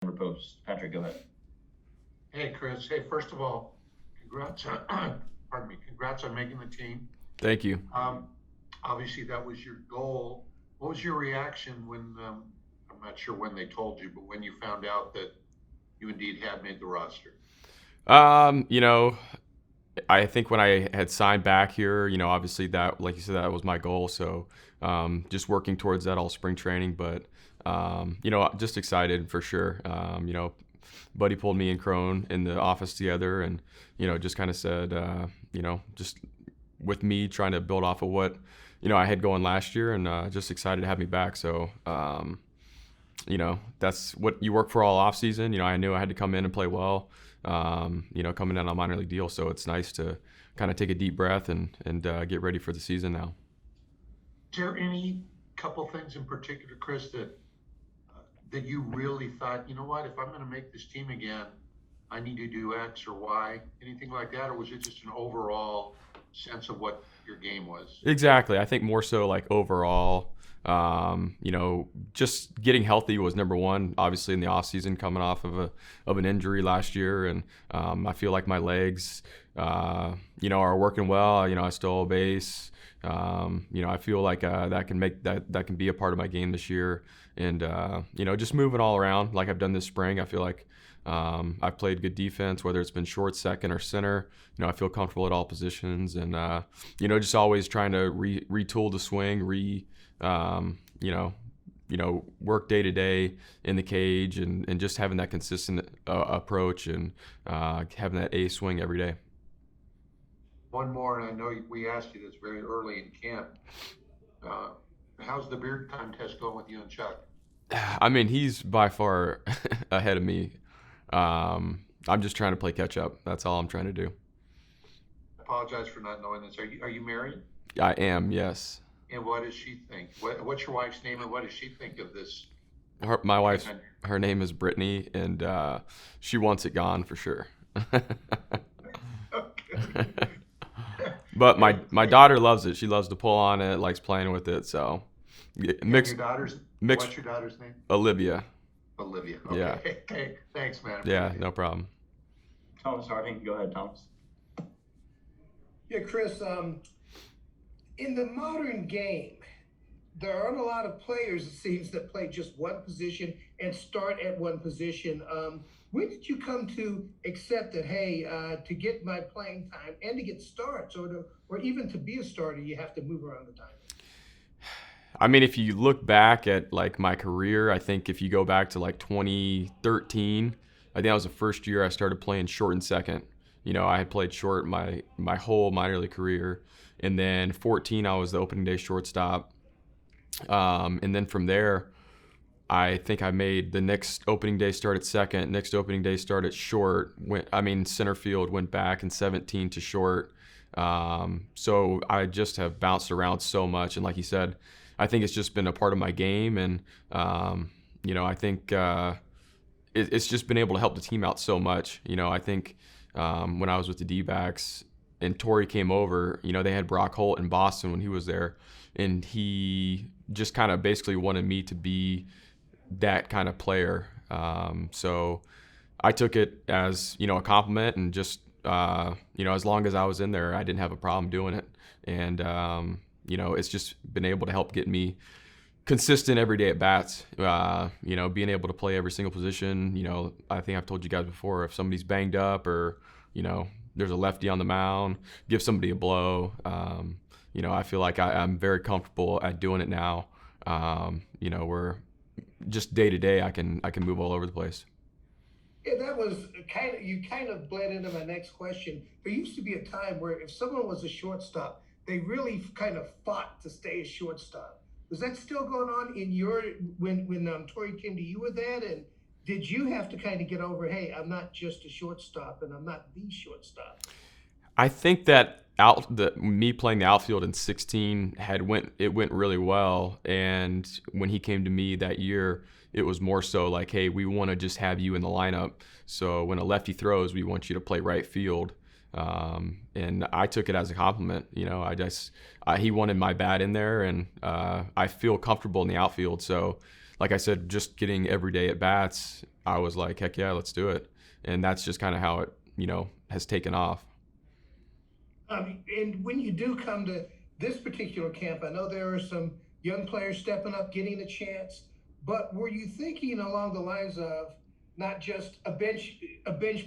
Post. Patrick, go ahead. Hey, Chris. Hey, first of all, congrats on, pardon me, congrats on making the team. Thank you. Um, Obviously, that was your goal. What was your reaction when, I'm not sure when they told you, but when you found out that you indeed had made the roster? You know, I think when I had signed back here, obviously that, like you said, that was my goal. So, just working towards that all spring training, but, just excited for sure. Buddy pulled me and Crone in the office together and, just kind of said, just with me trying to build off of what, I had going last year and, just excited to have me back. So, that's what you work for all off season. I knew I had to come in and play well, coming in on a minor league deal. So it's nice to kind of take a deep breath and get ready for the season now. Is there any couple things in particular, Chris, that you really thought, you know what, if I'm going to make this team again, I need to do X or Y, anything like that, or was it just an overall sense of what your game was? Exactly. I think more so like overall, just getting healthy was number one. Obviously, in the off season, coming off of an injury last year, and I feel like my legs, are working well. I still base. I feel like that can be a part of my game this year, and just moving all around like I've done this spring. I feel like I've played good defense, whether it's been short, second, or center. I feel comfortable at all positions, and just always trying to retool the swing, work day to day in the cage, and just having that consistent approach and having that A swing every day. One more, and I know we asked you this very early in camp. Uh, how's the beard contest going with you and Chuck? I mean, he's by far ahead of me. I'm just trying to play catch up. That's all I'm trying to do. I apologize for not knowing this. Are you married? I am, yes. And what does she think? What's your wife's name, and what does she think of this? My wife's, her name is Brittany, and she wants it gone for sure. Okay. But my daughter loves it. She loves to pull on it, likes playing with it. So Mixed. mixed What's your daughter's name? Olivia. Olivia. Yeah. Okay. Okay. Thanks, man. Yeah, no problem. Thomas Harding, go ahead, Thomas. Yeah, Chris, in the modern game, there aren't a lot of players, it seems, that play just one position and start at one position. When did you come to accept that, hey, to get my playing time and to get starts or even to be a starter, you have to move around the diamond? I mean, if you look back at like my career, I think if you go back to like 2013, I think that was the first year I started playing short and second. I had played short my whole minor league career, and then 14 I was the opening day shortstop, and then from there, I think I made the next opening day start at second, next opening day start at short. Center field, went back in 17 to short. So I just have bounced around so much, and like you said, I think it's just been a part of my game, and I think it's just been able to help the team out so much. I think when I was with the D-backs and Torrey came over, they had Brock Holt in Boston when he was there, and he just kind of basically wanted me to be that kind of player. So I took it as, a compliment, and just, as long as I was in there, I didn't have a problem doing it. And, it's just been able to help get me consistent every day at bats, being able to play every single position. I think I've told you guys before, if somebody's banged up or, there's a lefty on the mound, give somebody a blow. I feel like I'm very comfortable at doing it now. We're just day to day, I can move all over the place. Yeah, that was you kind of bled into my next question. There used to be a time where if someone was a shortstop, they really kind of fought to stay a shortstop. Was that still going on in your when Torrey came to you with that? And did you have to kind of get over, hey, I'm not just a shortstop and I'm not the shortstop? I think that me playing the outfield in 16 went really well, and when he came to me that year, it was more so like, hey, we want to just have you in the lineup. So when a lefty throws, we want you to play right field. And I took it as a compliment. He wanted my bat in there, and I feel comfortable in the outfield. So, like I said, just getting every day at bats, I was like, heck yeah, let's do it. And that's just kind of how it, has taken off. And when you do come to this particular camp, I know there are some young players stepping up, getting a chance. But were you thinking along the lines of not just a bench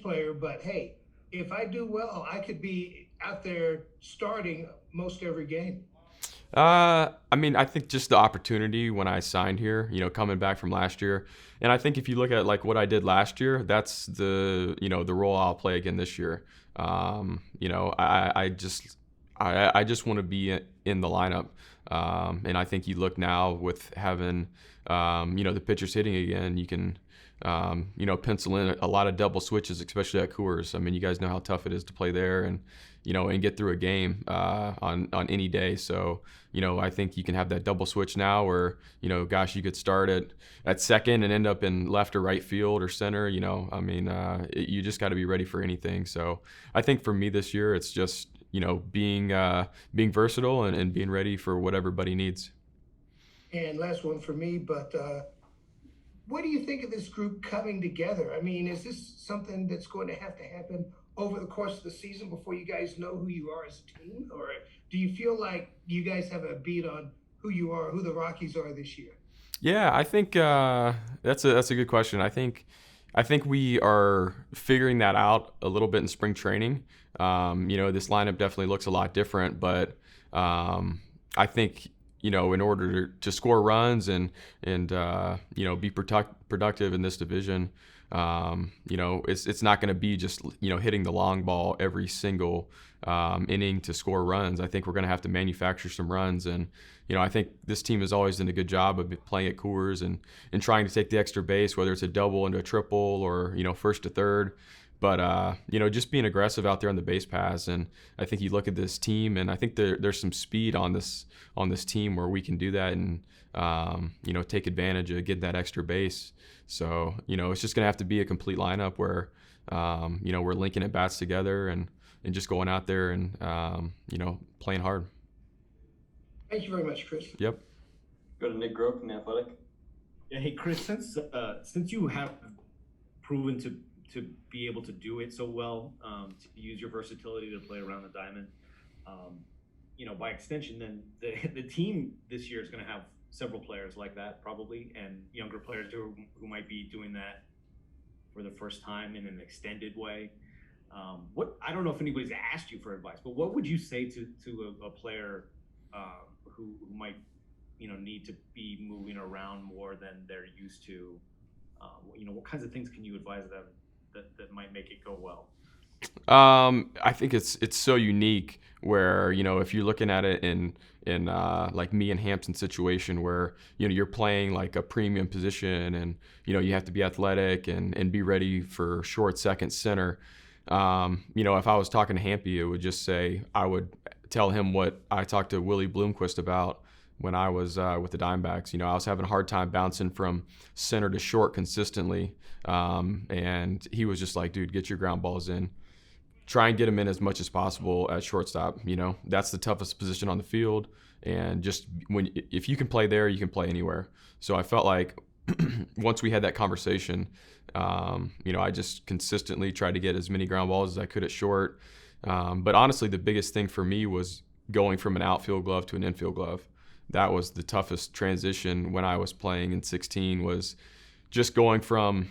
player, but hey, if I do well, I could be out there starting most every game? I mean, I think just the opportunity when I signed here, coming back from last year, and I think if you look at like what I did last year, that's the role I'll play again this year. I just want to be in the lineup, and I think you look now with having, the pitchers hitting again, you can, pencil in a lot of double switches, especially at Coors. I mean, you guys know how tough it is to play there, and get through a game on any day. So, I think you can have that double switch now where, gosh, you could start at second and end up in left or right field or center. I mean, you just got to be ready for anything. So I think for me this year, it's just, being versatile and being ready for what everybody needs. And last one for me, but what do you think of this group coming together? I mean, is this something that's going to have to happen over the course of the season before you guys know who you are as a team? Or do you feel like you guys have a beat on who you are, who the Rockies are this year? Yeah, I think that's a good question. I think we are figuring that out a little bit in spring training. This lineup definitely looks a lot different, but I think in order to score runs and be productive in this division, it's not going to be just hitting the long ball every single inning to score runs. I think we're going to have to manufacture some runs, and I think this team has always done a good job of playing at Coors and trying to take the extra base, whether it's a double into a triple or first to third. But just being aggressive out there on the base paths, and I think you look at this team, and I think there's some speed on this team where we can do that and take advantage of getting that extra base. So it's just gonna have to be a complete lineup where we're linking at bats together and just going out there and playing hard. Thank you very much, Chris. Yep. Go to Nick Grove from The Athletic. Yeah, hey Chris, since you have proven to be able to do it so well, to use your versatility to play around the diamond, by extension, then the team this year is going to have several players like that probably, and younger players who might be doing that for the first time in an extended way. I don't know if anybody's asked you for advice, but what would you say to a player who might need to be moving around more than they're used to? What kinds of things can you advise them that might make it go well? I think it's so unique where if you're looking at it in like me and Hampton's situation where you're playing like a premium position and you have to be athletic and be ready for short, second, center. If I was talking to Hampy, it would just say I would tell him what I talked to Willie Bloomquist about when I was with the Diamondbacks. I was having a hard time bouncing from center to short consistently, and he was just like, dude, get your ground balls in. Try and get them in as much as possible at shortstop. That's the toughest position on the field, and just if you can play there, you can play anywhere. So I felt like once we had that conversation, I just consistently tried to get as many ground balls as I could at short. But honestly, the biggest thing for me was going from an outfield glove to an infield glove. That was the toughest transition when I was playing in 16, was just going from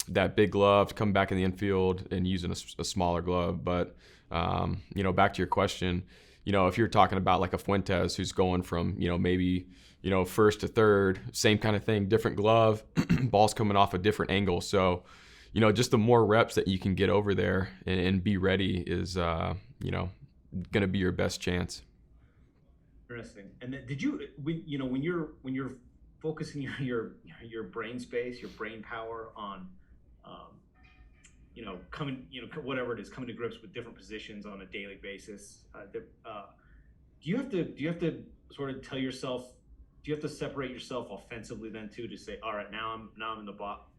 that big glove to come back in the infield and using a smaller glove. But, back to your question, if you're talking about like a Fuentes who's going from, maybe, first to third, same kind of thing, different glove, ball's coming off a different angle. So, just the more reps that you can get over there and be ready is, going to be your best chance. Interesting. And then did you, when you're focusing your brain space, your brain power on, whatever it is, coming to grips with different positions on a daily basis, do you have to sort of tell yourself, do you have to separate yourself offensively then too, to say, all right, now I'm in the box?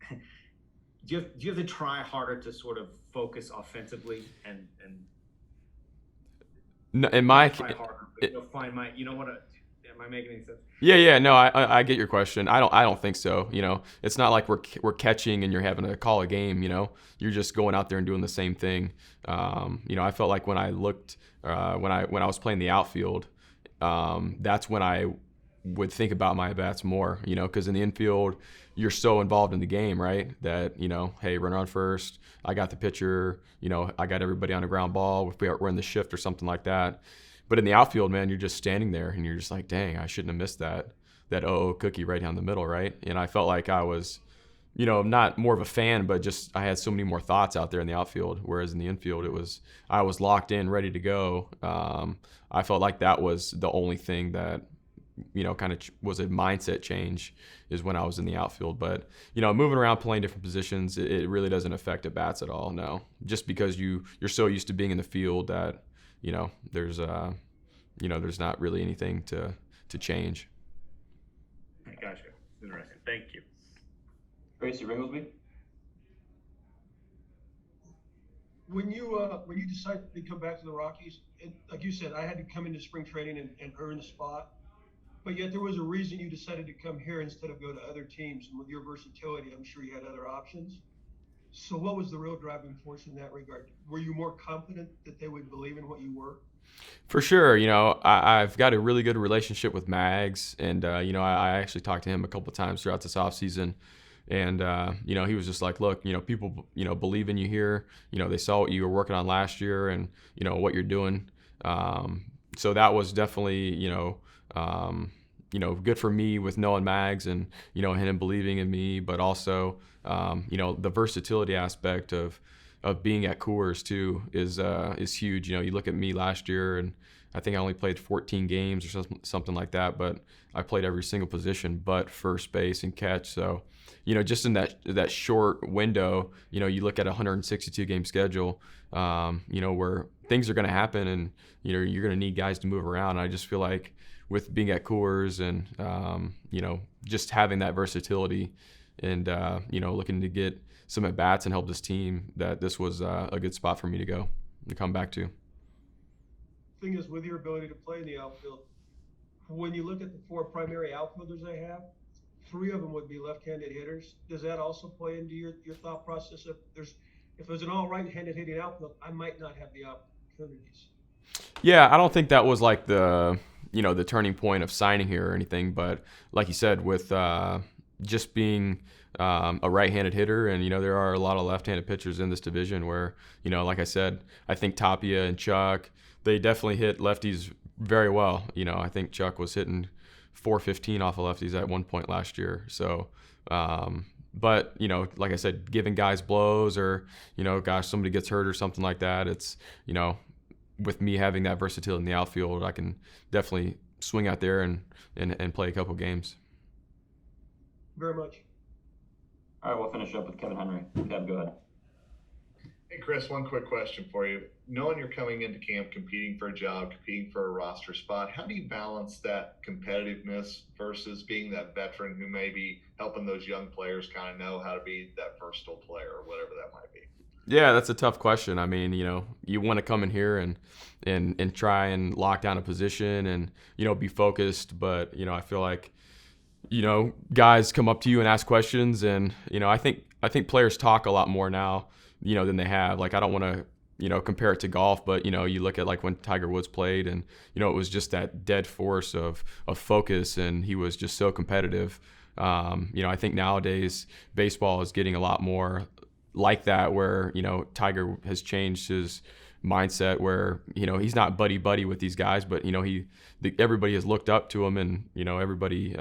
Do you have to try harder to sort of focus offensively and no, in my try harder, but find my, Am I making any sense? Yeah. No, I get your question. I don't think so. It's not like we're catching and you're having to call a game. You're just going out there and doing the same thing. I felt like when I looked when I was playing the outfield, that's when I would think about my at-bats more. Because in the infield, you're so involved in the game, right? That hey, runner on first, I got the pitcher. I got everybody on a ground ball. If we're in the shift or something like that. But in the outfield, man, you're just standing there and you're just like, dang, I shouldn't have missed that cookie right down the middle, right? And I felt like I was, not more of a fan, but just I had so many more thoughts out there in the outfield. Whereas in the infield, I was locked in, ready to go. I felt like that was the only thing that, kind of was a mindset change is when I was in the outfield. But, moving around, playing different positions, it really doesn't affect at bats at all, no. Just because you're so used to being in the field that, there's not really anything to change. I gotcha. Interesting. Thank you. Gracie Ringlesby. When you decided to come back to the Rockies, like you said, I had to come into spring training and earn the spot. But yet there was a reason you decided to come here instead of go to other teams. And with your versatility, I'm sure you had other options. So what was the real driving force in that regard? Were you more confident that they would believe in what you were? For sure. I've got a really good relationship with Mags, and I actually talked to him a couple of times throughout this offseason. And he was just like, look, people believe in you here. They saw what you were working on last year and what you're doing. So that was definitely good for me with knowing Mags and him believing in me, but also the versatility aspect of being at Coors too is huge. You look at me last year, and I think I only played 14 games or something like that, but I played every single position but first base and catch. So just in that short window, you look at a 162 game schedule, where things are going to happen, and you're going to need guys to move around. And I just feel like with being at Coors and just having that versatility and looking to get some at bats and help this team, that this was a good spot for me to come back to. Thing is, with your ability to play in the outfield, when you look at the four primary outfielders they have, three of them would be left-handed hitters. Does that also play into your thought process? If there's an all right-handed hitting outfield, I might not have the opportunities. Yeah, I don't think that was like the turning point of signing here or anything, but like you said, with just being a right-handed hitter, and there are a lot of left-handed pitchers in this division where like I said, I think Tapia and Chuck, they definitely hit lefties very well. I think Chuck was hitting 415 off of lefties at one point last year. So but like I said, giving guys blows or somebody gets hurt or something like that, it's with me having that versatility in the outfield, I can definitely swing out there and play a couple games. Very much. All right, we'll finish up with Kevin Henry. Kev, go ahead. Hey, Chris, one quick question for you. Knowing you're coming into camp, competing for a job, competing for a roster spot, how do you balance that competitiveness versus being that veteran who may be helping those young players kind of know how to be that versatile player or whatever that might be? Yeah, that's a tough question. I mean, you want to come in here and try and lock down a position and, be focused. But, I feel like, guys come up to you and ask questions. And, I think players talk a lot more now, than they have. Like, I don't want to, compare it to golf, but, you look at like when Tiger Woods played and, it was just that dead force of focus, and he was just so competitive. I think nowadays baseball is getting a lot more like that, where Tiger has changed his mindset, where he's not buddy with these guys, but everybody has looked up to him, and everybody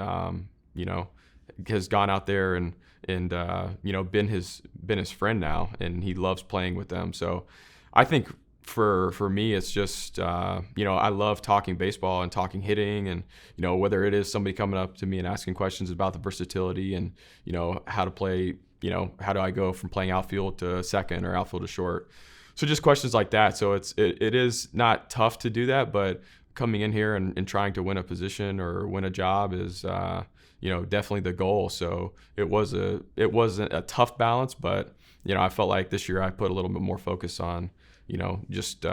has gone out there and been his friend now, and he loves playing with them. So I think for me, it's just I love talking baseball and talking hitting, and whether it is somebody coming up to me and asking questions about the versatility and how to play, how do I go from playing outfield to second or outfield to short. So just questions like that. So it is not tough to do that, but coming in here and trying to win a position or win a job is definitely the goal. So it wasn't a tough balance, but I felt like this year I put a little bit more focus on just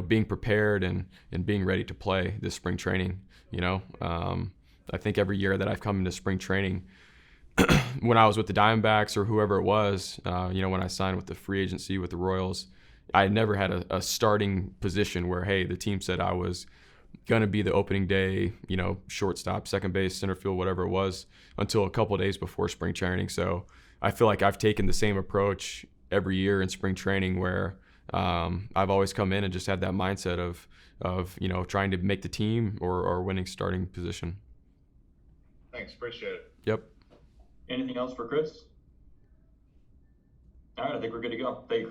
being prepared and being ready to play this spring training. I think every year that I've come into spring training, when I was with the Diamondbacks or whoever it was, when I signed with the free agency with the Royals, I never had a starting position where, hey, the team said I was going to be the opening day, shortstop, second base, center field, whatever it was, until a couple of days before spring training. So I feel like I've taken the same approach every year in spring training where I've always come in and just had that mindset of trying to make the team or winning starting position. Thanks, appreciate it. Yep. Anything else for Chris? All right, I think we're good to go. Thank you.